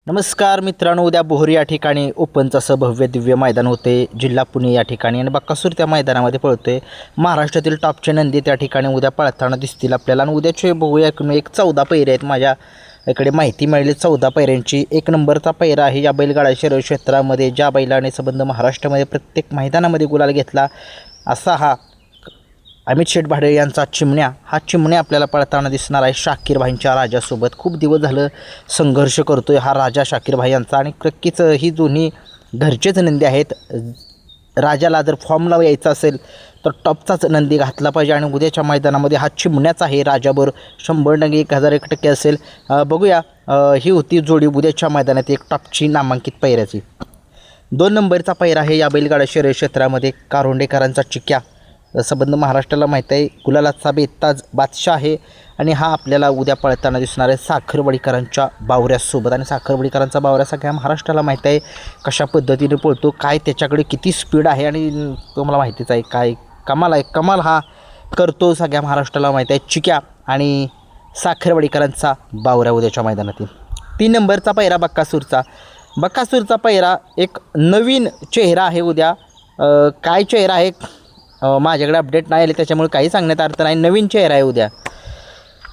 नमस्कार मित्रांनो, उद्या बोहरी या ठिकाणी ओपनचं असं भव्य दिव्य मैदान होते. जिल्हा पुणे या ठिकाणी आणि बक्कासूर त्या मैदानामध्ये पळतोय. महाराष्ट्रातील टॉपचे नंदी त्या ठिकाणी उद्या पळताना दिसतील आपल्याला. आणि उद्याचे बघूया एक 14 पैरे आहेत. माझ्या इकडे माहिती मिळाली 14 पैऱ्यांची. एक नंबरचा पैरा आहे या बैलगाडा शर्यत क्षेत्रामध्ये. ज्या बैलाने संबंध महाराष्ट्रामध्ये प्रत्येक मैदानामध्ये गुलाल घेतला असा हा अमित शेठ भाडे यांचा चिमण्या. हा चिमण्या आपल्याला पळताना दिसणार आहे शाकीर भाईंच्या राजासोबत. खूप दिवस झालं संघर्ष करतोय हा राजा शाकीर भाई यांचा. आणि नक्कीच ही दोन्ही घरचेच नंदी आहेत. राजाला जर फॉर्मला यायचं असेल तर टॉपचाच नंदी घातला पाहिजे. आणि उद्याच्या मैदानामध्ये हा चिमण्याच आहे राजाबर 100% 1001% असेल. बघूया ही होती जोडी उद्याच्या मैदानात एक टॉपची नामांकित पैऱ्याची. 2 नंबरचा पैरा आहे या बैलगाडा शर्यत क्षेत्रामध्ये कारोंडेकरांचा चिक्या. संबंध महाराष्ट्राला माहीत आहे गुलालाचा बेताज बादशाह आहे. आणि हा आपल्याला उद्या पळताना दिसणार आहे साखरवडीकरांच्या बावऱ्यासोबत. आणि साखरवडीकरांचा बावऱ्या सगळ्या महाराष्ट्राला माहीत आहे कशा पद्धतीने पळतो, काय त्याच्याकडे किती स्पीड आहे. आणि तुम्हाला माहितीच आहे काय कमाल आहे. कमाल हा करतो सगळ्या महाराष्ट्राला माहीत आहे चिक्या आणि साखरवडीकरांचा बावऱ्या उद्याच्या मैदानातील. 3 नंबरचा पैरा बक्कासूरचा पैरा एक नवीन चेहरा आहे उद्या. काय चेहरा आहे माझ्याकडे अपडेट नाही आले त्याच्यामुळे काही सांगण्यात अर्थ नाही. नवीन चेहरा आहे उद्या.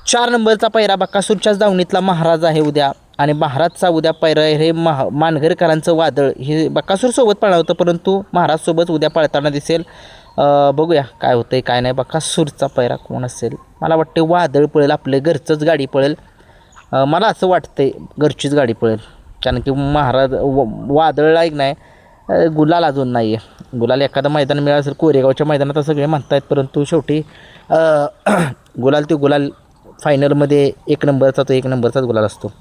4 नंबरचा पैरा बक्कासूरच्याच दावणीतला महाराज आहे उद्या. आणि महाराजचा उद्या पैरा हे मानघरकरांचं वादळ हे बक्कासूरसोबत पळणार होतं परंतु महाराजसोबत उद्या पळताना दिसेल. बघूया काय होतं काय नाही. बक्कासूरचा पैरा कोण असेल. मला वाटते वादळ पळेल, आपलं घरचंच गाडी पळेल. मला असं वाटतंय घरचीच गाडी पळेल. कारण की महाराज वादळला एक नाही गुलाल अजून नाही आहे. गुलाल एखादं मैदान मिळालं असेल कोरेगावच्या मैदानात सगळे म्हणतात परंतु शेवटी गुलाल फायनलमध्ये 1 नंबरचा तो 1 नंबरचाच गुलाल असतो.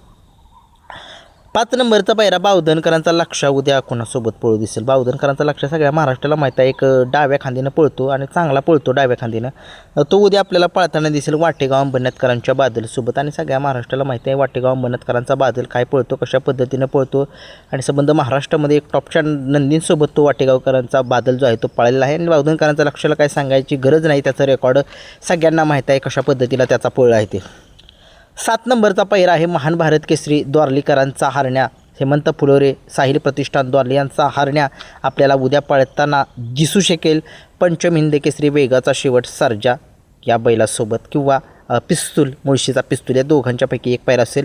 5 नंबरचा पैरा बावधनकरांचा लक्ष उद्या कोणासोबत पळू दिसेल. बावधनकरांचा लक्ष सगळ्या महाराष्ट्राला माहीत आहे एक डाव्या खांदीनं पळतो आणि चांगला पळतो डाव्या खांदीनं. तो उद्या आपल्याला पळताना दिसेल वाटेगाव अंबरनाथकरांच्या बादलसोबत. आणि सगळ्या महाराष्ट्राला माहीत आहे वाटेगाव अंबरनाथकरांचा बादल काय पळतो, कशा पद्धतीनं पळतो. आणि संबंध महाराष्ट्रामध्ये एक टॉपच्या नंदींसोबत तो वाटेगावकरांचा बादल जो आहे तो पळालेला आहे. आणि बावधनकरांचा लक्षाला काय सांगायची गरज नाही, त्याचं रेकॉर्ड सगळ्यांना माहीत आहे कशा पद्धतीला त्याचा पळ आहे ते. 7 नंबरचा पैरा आहे महान भारत केसरी द्वारलीकरांचा हरण्या. हेमंत फुलोरे साहिल प्रतिष्ठान द्वारली यांचा हरण्या आपल्याला उद्या पळताना दिसू शकेल. पंचम हिंद केसरी वेगाचा शेवट सर्जा या बैलासोबत किंवा पिस्तूल मुळशीचा पिस्तूल या दोघांच्यापैकी एक पैरा असेल.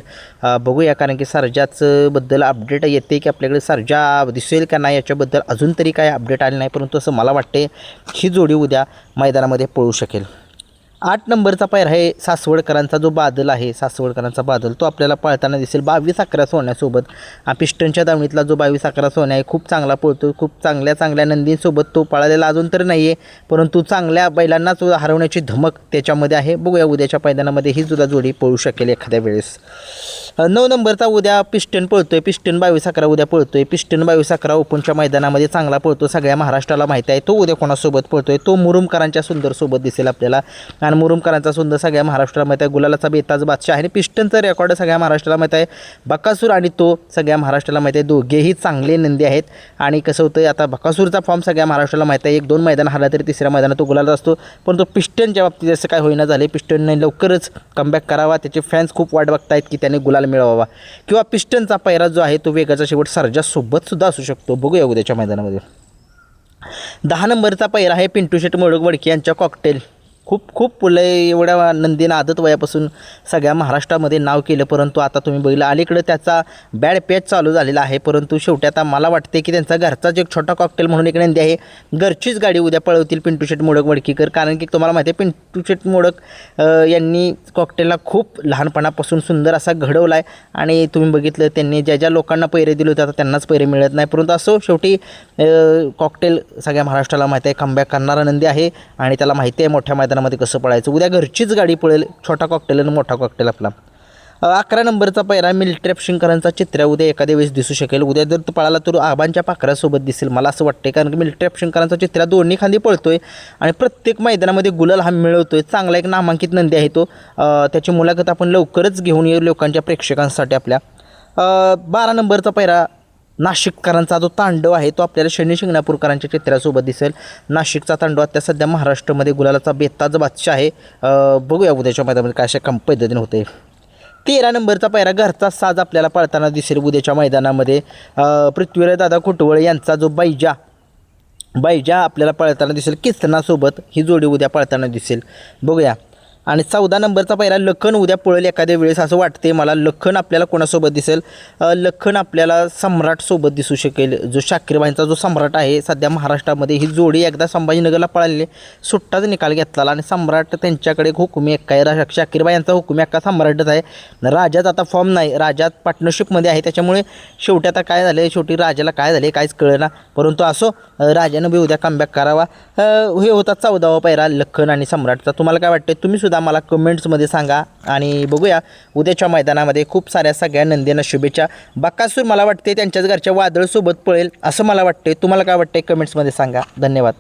बघूया कारण की सर्जाचं बद्दल अपडेट येते की आपल्याकडे सर्जा दिसेल का नाही याच्याबद्दल अजून तरी काय अपडेट आले नाही परंतु असं मला वाटते ही जोडी उद्या मैदानामध्ये पळू शकेल. 8 नंबरचा पैरा आहे सासवडकरांचा जो बादल आहे सासवडकरांचा बादल तो आपल्याला पळताना दिसेल 22-11 सोन्यासोबत. पिस्टनच्या दावणीतला जो 22-11 सोन्या आहे खूप चांगला पळतो. खूप चांगल्या नंदींसोबत तो पळालेला अजून तर नाही आहे परंतु चांगल्या बैलांनाच हरवण्याची धमक त्याच्यामध्ये आहे. बघूया उद्याच्या मैदानामध्ये ही सुद्धा जोडी पळू शकेल एखाद्या वेळेस. 9 नंबरचा उद्या पिस्टन पळतोय. पिस्टन 22-11 उद्या पळतोय. पिस्टन 22-11 ओपनच्या मैदानामध्ये चांगला पळतो सगळ्या महाराष्ट्राला माहिती आहे. तो उद्या कोणासोबत पळतोय तो मुरुमकरांच्या सुंदरसोबत दिसेल आपल्याला. आणि मुरुमकरांचा सुंदर सगळ्या महाराष्ट्राला माहीत आहे गुलालाचा बेताज बादशाह आहे. आणि पिस्टनचं रेकॉर्ड सगळ्या महाराष्ट्राला माहीत आहे. बक्कासूर आणि तो सगळ्या महाराष्ट्राला माहीत आहे दोघेही चांगले नंदी आहेत. आणि कसं होतं आता बक्कासूरचा फॉर्म सगळ्या महाराष्ट्राला माहीत आहे. 1-2 मैदान हरला तरी तिसऱ्या मैदानात तो गुलाला असतो परंतु पिस्टनच्या बाबतीत असं काय होईना झाले. पिस्टनने लवकरच कमबॅक करावा. त्याचे फॅन्स खूप वाट बघतायत की त्याने गुलाल मिळवावा किंवा पिस्टनचा पैरा जो आहे तो वेगाचा शेवट सर्जासोबत सुद्धा असू शकतो. बघूया उद्याच्या मैदानामध्ये. 10 नंबरचा पैरा आहे पिंटू शेट मोडक वडकी यांच्या कॉकटेल. खूप पुढे एवढ्या नंदीनं आदत वयापासून सगळ्या महाराष्ट्रामध्ये नाव केलं परंतु आता तुम्ही बघितलं अलीकडे त्याचा बॅड पॅच चालू झालेला आहे परंतु शेवटी आता मला वाटते की त्यांचा घरचाच एक छोटा कॉकटेल म्हणून एक नंदी आहे. घरचीच गाडी उद्या पळवतील पिंटू शेट मोडक वडकीकर. कारण की तुम्हाला माहिती आहे पिंटू शेट मोडक यांनी कॉकटेलला खूप लहानपणापासून सुंदर असा घडवला आहे. आणि तुम्ही बघितलं त्यांनी ज्या लोकांना पैरे दिले होते आता त्यांनाच पैरे मिळत नाही परंतु असो शेवटी कॉकटेल सगळ्या महाराष्ट्राला माहिती आहे कमबॅक करणारा नंदी आहे. आणि त्याला माहिती आहे मोठ्या मैदानामध्ये कसं पळायचं. उद्या घरचीच गाडी पळेल छोटा कॉकटेल आणि मोठा कॉकटेल आपला. 11 नंबरचा पैरा मिलिटरी ऑप्शनकरांचा चित्र उद्या एखाद्या वेळेस दिसू शकेल. उद्या जर तो पळाला तर आबांच्या पाखरासोबत दिसेल मला असं वाटते. कारण की मिलिटरी ऑप्शनकरांचा चित्र दोन्ही खांदी पळतोय आणि प्रत्येक मैदानामध्ये गुलाल हा मिळवतोय. चांगला एक नामांकित नंदी आहे तो. त्याची मुलाखत आपण लवकरच घेऊन येऊ लोकांच्या प्रेक्षकांसाठी आपल्या. 12 नंबरचा पैरा नाशिककरांचा जो तांडव आहे तो आपल्याला शनी शिंगणापूरकरांच्या चित्रासोबत दिसेल. नाशिकचा तांडव आता सध्या महाराष्ट्रामध्ये गुलालाचा बेताज बादशाह आहे. बघूया उद्याच्या मैदानामध्ये काय अशा पद्धतीने होते. 13 नंबरचा पायरा घरचा साज आपल्याला पळताना दिसेल उद्याच्या मैदानामध्ये. पृथ्वीराज दादा कुटवळ यांचा जो बैजा आपल्याला पळताना दिसेल किसनासोबत. ही जोडी उद्या पळताना दिसेल, बघूया. आणि 14 नंबरचा पायरा लखन उद्या पळेल एखाद्या वेळेस असं वाटते मला. लखन आपल्याला कोणासोबत दिसेल? लखन आपल्याला सम्राटसोबत दिसू शकेल. जो शाकीरबाईंचा जो सम्राट आहे सध्या महाराष्ट्रामध्ये, ही जोडी एकदा संभाजीनगरला पळालेली, सुट्टाच निकाल घेतला आणि सम्राट त्यांच्याकडे एक हुकुमी एक्का आहे. शाकीरबाई यांचा हुकुमी एक्का सम्राटच आहे. राजात आता फॉर्म नाही, राजात पार्टनरशिपमध्ये आहे, त्याच्यामुळे शेवटी आता काय झालं, शेवटी राजाला काय झाले काहीच कळेना. परंतु असो, राजानं बी उद्या कमबॅक करावा. हे होता 14वा पायरा लखन आणि सम्राटचा. तुम्हाला काय वाटतं तुम्ही सुद्धा मला कमेंट्समध्ये सांगा. आणि बघूया उद्याच्या मैदानामध्ये खूप साऱ्या सगळ्या नंदींना शुभेच्छा. बकासूर मला वाटते त्यांच्याच घरच्या वादळसोबत पळेल असं मला वाटते. तुम्हाला काय वाटते कमेंट्समध्ये सांगा. धन्यवाद.